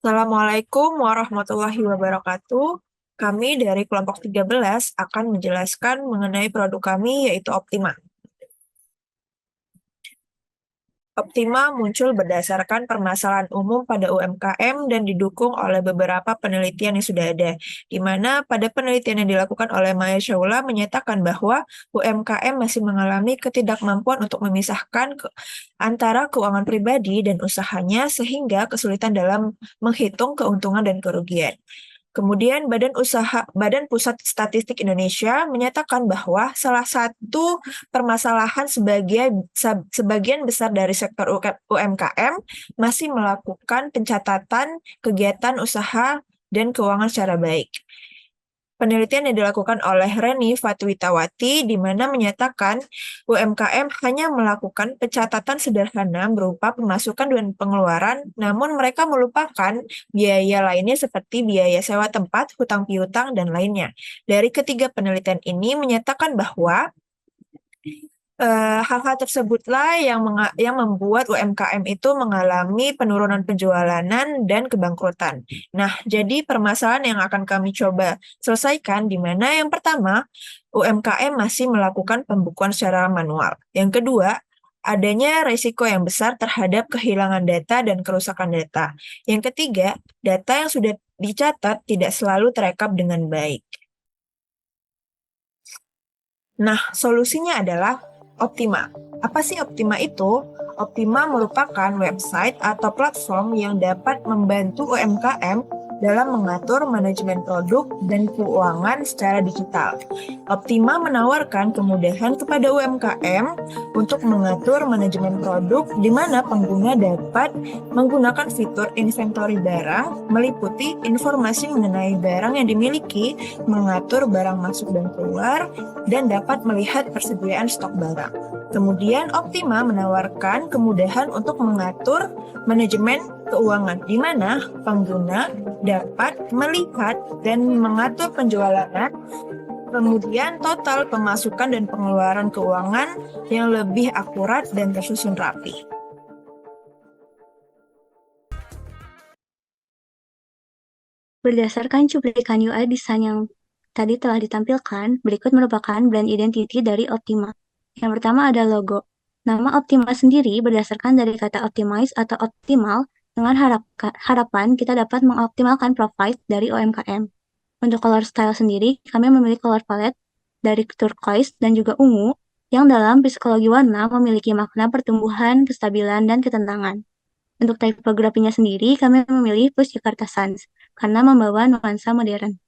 Assalamualaikum warahmatullahi wabarakatuh. Kami dari kelompok 13 akan menjelaskan mengenai produk kami yaitu Optima. Optima muncul berdasarkan permasalahan umum pada UMKM dan didukung oleh beberapa penelitian yang sudah ada, di mana pada penelitian yang dilakukan oleh Maya Shaula menyatakan bahwa UMKM masih mengalami ketidakmampuan untuk memisahkan antara keuangan pribadi dan usahanya sehingga kesulitan dalam menghitung keuntungan dan kerugian. Kemudian Badan Pusat Statistik Indonesia menyatakan bahwa salah satu permasalahan sebagian besar dari sektor UMKM masih melakukan pencatatan kegiatan usaha dan keuangan secara baik. Penelitian yang dilakukan oleh Reni Fatwitawati di mana menyatakan UMKM hanya melakukan pencatatan sederhana berupa pemasukan dan pengeluaran, namun mereka melupakan biaya lainnya seperti biaya sewa tempat, hutang piutang, dan lainnya. Dari ketiga penelitian ini menyatakan bahwa hal-hal tersebutlah yang membuat UMKM itu mengalami penurunan penjualan dan kebangkrutan. Nah, jadi permasalahan yang akan kami coba selesaikan di mana yang pertama, UMKM masih melakukan pembukuan secara manual. Yang kedua, adanya risiko yang besar terhadap kehilangan data dan kerusakan data. Yang ketiga, data yang sudah dicatat tidak selalu terekam dengan baik. Nah, solusinya adalah Optima. Apa sih Optima itu? Optima merupakan website atau platform yang dapat membantu UMKM dalam mengatur manajemen produk dan keuangan secara digital. Optima menawarkan kemudahan kepada UMKM untuk mengatur manajemen produk di mana pengguna dapat menggunakan fitur inventory barang, meliputi informasi mengenai barang yang dimiliki, mengatur barang masuk dan keluar, dan dapat melihat persediaan stok barang. Kemudian Optima menawarkan kemudahan untuk mengatur manajemen keuangan, di mana pengguna dapat melihat dan mengatur penjualan, kemudian total pemasukan dan pengeluaran keuangan yang lebih akurat dan tersusun rapi. Berdasarkan cuplikan UI desain yang tadi telah ditampilkan, berikut merupakan brand identity dari Optima. Yang pertama ada logo. Nama Optima sendiri berdasarkan dari kata optimize atau optimal dengan harapan kita dapat mengoptimalkan profit dari UMKM. Untuk color style sendiri, kami memilih color palette dari turquoise dan juga ungu yang dalam psikologi warna memiliki makna pertumbuhan, kestabilan, dan ketenangan. Untuk tipografinya sendiri, kami memilih Plus Jakarta Sans karena membawa nuansa modern.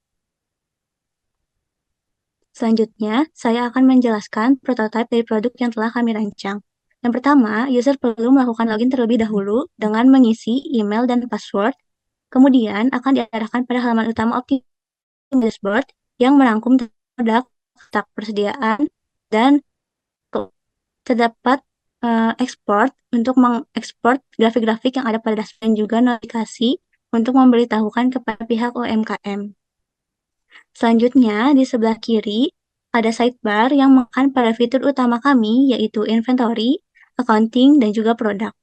Selanjutnya, saya akan menjelaskan prototipe dari produk yang telah kami rancang. Yang pertama, user perlu melakukan login terlebih dahulu dengan mengisi email dan password, kemudian akan diarahkan pada halaman utama Optima Dashboard yang merangkum produk, stok persediaan, dan terdapat ekspor untuk mengekspor grafik-grafik yang ada pada dashboard dan juga notifikasi untuk memberitahukan kepada pihak UMKM. Selanjutnya, di sebelah kiri ada sidebar yang menekan pada fitur utama kami, yaitu inventory, accounting, dan juga produk.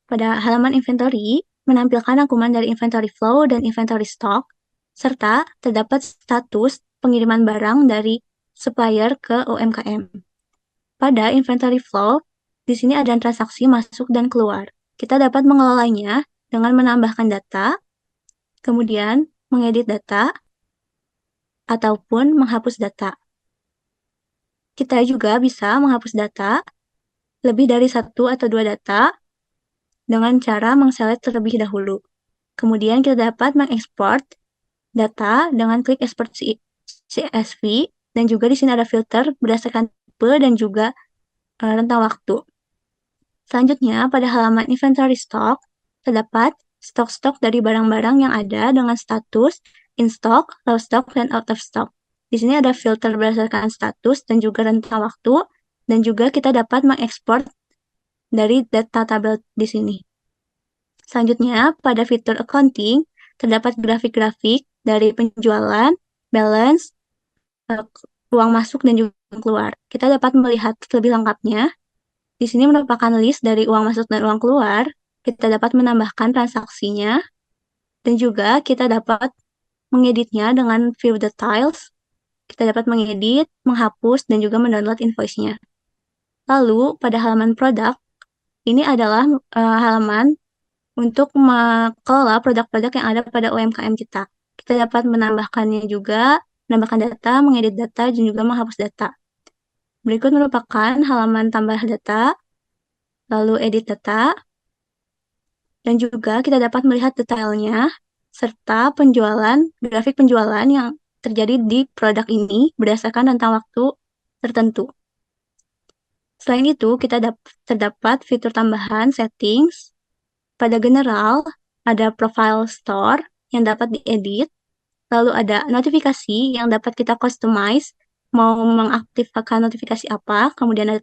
Pada halaman inventory, menampilkan rangkuman dari inventory flow dan inventory stock, serta terdapat status pengiriman barang dari supplier ke UMKM. Pada inventory flow, di sini ada transaksi masuk dan keluar. Kita dapat mengelolanya dengan menambahkan data, kemudian mengedit data, ataupun menghapus data. Kita juga bisa menghapus data, lebih dari satu atau dua data, dengan cara mengselect terlebih dahulu. Kemudian kita dapat mengekspor data dengan klik export CSV, dan juga di sini ada filter berdasarkan tipe dan juga rentang waktu. Selanjutnya, pada halaman inventory stock, terdapat stok-stok dari barang-barang yang ada dengan status in stock, low stock, dan out of stock. Di sini ada filter berdasarkan status dan juga rentang waktu, dan juga kita dapat mengekspor dari data tabel di sini. Selanjutnya, pada fitur accounting, terdapat grafik-grafik dari penjualan, balance, uang masuk, dan juga keluar. Kita dapat melihat lebih lengkapnya Di sini merupakan list dari uang masuk dan uang keluar. Kita dapat menambahkan transaksinya dan juga kita dapat mengeditnya dengan view details. Kita dapat mengedit, menghapus, dan juga mendownload invoice-nya. Lalu, pada halaman produk, ini adalah halaman untuk mengelola produk-produk yang ada pada UMKM kita. Kita dapat menambahkannya juga, menambahkan data, mengedit data, dan juga menghapus data. Berikut merupakan halaman tambah data, lalu edit data, dan juga kita dapat melihat detailnya, serta grafik penjualan yang terjadi di produk ini berdasarkan rentang waktu tertentu. Selain itu, kita terdapat fitur tambahan settings. Pada general, ada profile store yang dapat diedit, lalu ada notifikasi yang dapat kita customize, mau mengaktifkan notifikasi apa, kemudian ada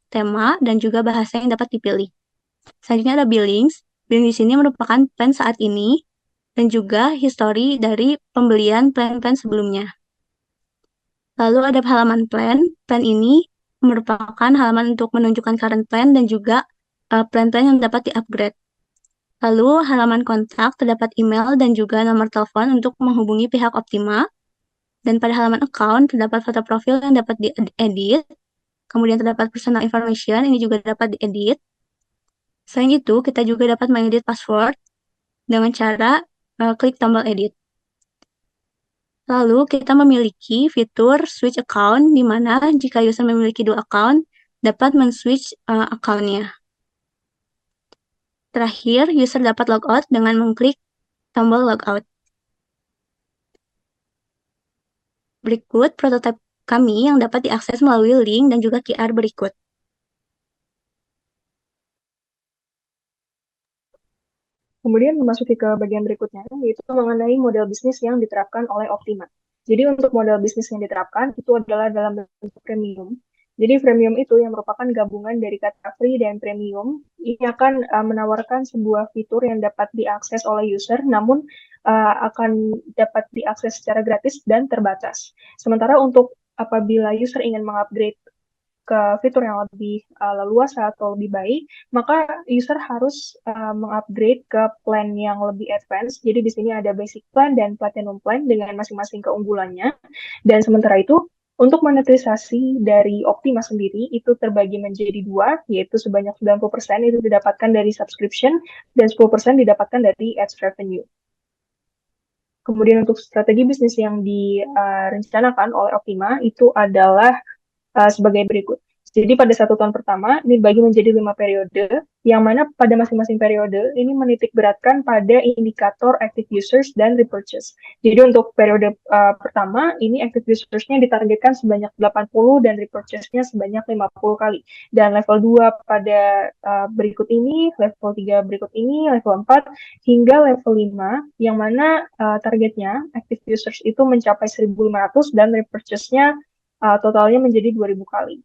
tema, dan juga bahasa yang dapat dipilih. Selanjutnya ada billings. Billing di sini merupakan plan saat ini, dan juga history dari pembelian plan-plan sebelumnya. Lalu ada halaman plan. Plan ini merupakan halaman untuk menunjukkan current plan dan juga plan-plan yang dapat di-upgrade. Lalu halaman kontak terdapat email dan juga nomor telepon untuk menghubungi pihak Optima. Dan pada halaman account terdapat foto profil yang dapat diedit. Kemudian terdapat personal information, ini juga dapat diedit. Selain itu, kita juga dapat mengedit password dengan cara klik tombol edit. Lalu kita memiliki fitur switch account, di mana jika user memiliki dua account, dapat men-switch account-nya. Terakhir, user dapat logout dengan mengklik tombol logout. Berikut prototipe kami yang dapat diakses melalui link dan juga QR berikut. Kemudian memasuki ke bagian berikutnya, yaitu mengenai model bisnis yang diterapkan oleh Optima. Jadi untuk model bisnis yang diterapkan itu adalah dalam bentuk premium. Jadi premium itu yang merupakan gabungan dari kata free dan premium. Ini akan menawarkan sebuah fitur yang dapat diakses oleh user, namun akan dapat diakses secara gratis dan terbatas. Sementara untuk apabila user ingin mengupgrade ke fitur yang lebih leluasa atau lebih baik, maka user harus mengupgrade ke plan yang lebih advance. Jadi di sini ada basic plan dan platinum plan dengan masing-masing keunggulannya. Dan sementara itu, untuk monetisasi dari Optima sendiri itu terbagi menjadi dua, yaitu sebanyak 90% itu didapatkan dari subscription dan 10% didapatkan dari ads revenue. Kemudian untuk strategi bisnis yang direncanakan oleh Optima itu adalah sebagai berikut. Jadi pada 1 tahun pertama ini dibagi menjadi 5 periode, yang mana pada masing-masing periode ini menitik beratkan pada indikator active users dan repurchase. Jadi untuk periode pertama ini active users-nya ditargetkan sebanyak 80 dan repurchase-nya sebanyak 50 kali. Dan level 2 pada berikut ini, level 3 berikut ini, level 4 hingga level 5 yang mana targetnya active users itu mencapai 1.500 dan repurchase-nya totalnya menjadi 2.000 kali.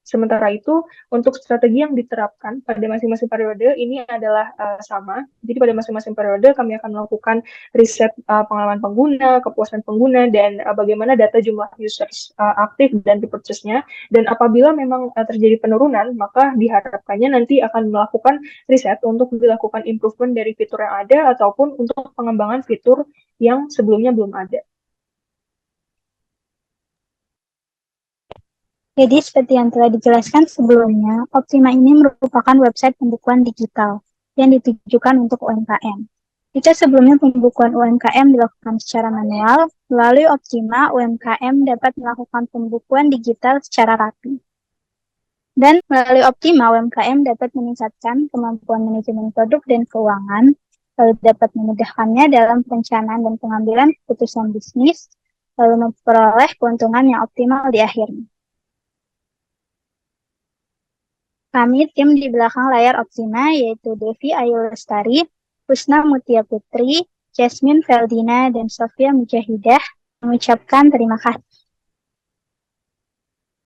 Sementara itu, untuk strategi yang diterapkan pada masing-masing periode ini adalah sama. Jadi pada masing-masing periode kami akan melakukan riset pengalaman pengguna, kepuasan pengguna, dan bagaimana data jumlah users aktif dan repurchase-nya. Dan apabila memang terjadi penurunan, maka diharapkannya nanti akan melakukan riset untuk dilakukan improvement dari fitur yang ada ataupun untuk pengembangan fitur yang sebelumnya belum ada. Jadi seperti yang telah dijelaskan sebelumnya, Optima ini merupakan website pembukuan digital yang ditujukan untuk UMKM. Jika sebelumnya pembukuan UMKM dilakukan secara manual, melalui Optima, UMKM dapat melakukan pembukuan digital secara rapi. Dan melalui Optima, UMKM dapat meningkatkan kemampuan manajemen produk dan keuangan, lalu dapat memudahkannya dalam perencanaan dan pengambilan keputusan bisnis, lalu memperoleh keuntungan yang optimal di akhirnya. Kami tim di belakang layar Optima, yaitu Devi Ayu Lestari, Husna Mutia Putri, Jasmine Feldina, dan Sofia Mujahidah mengucapkan terima kasih.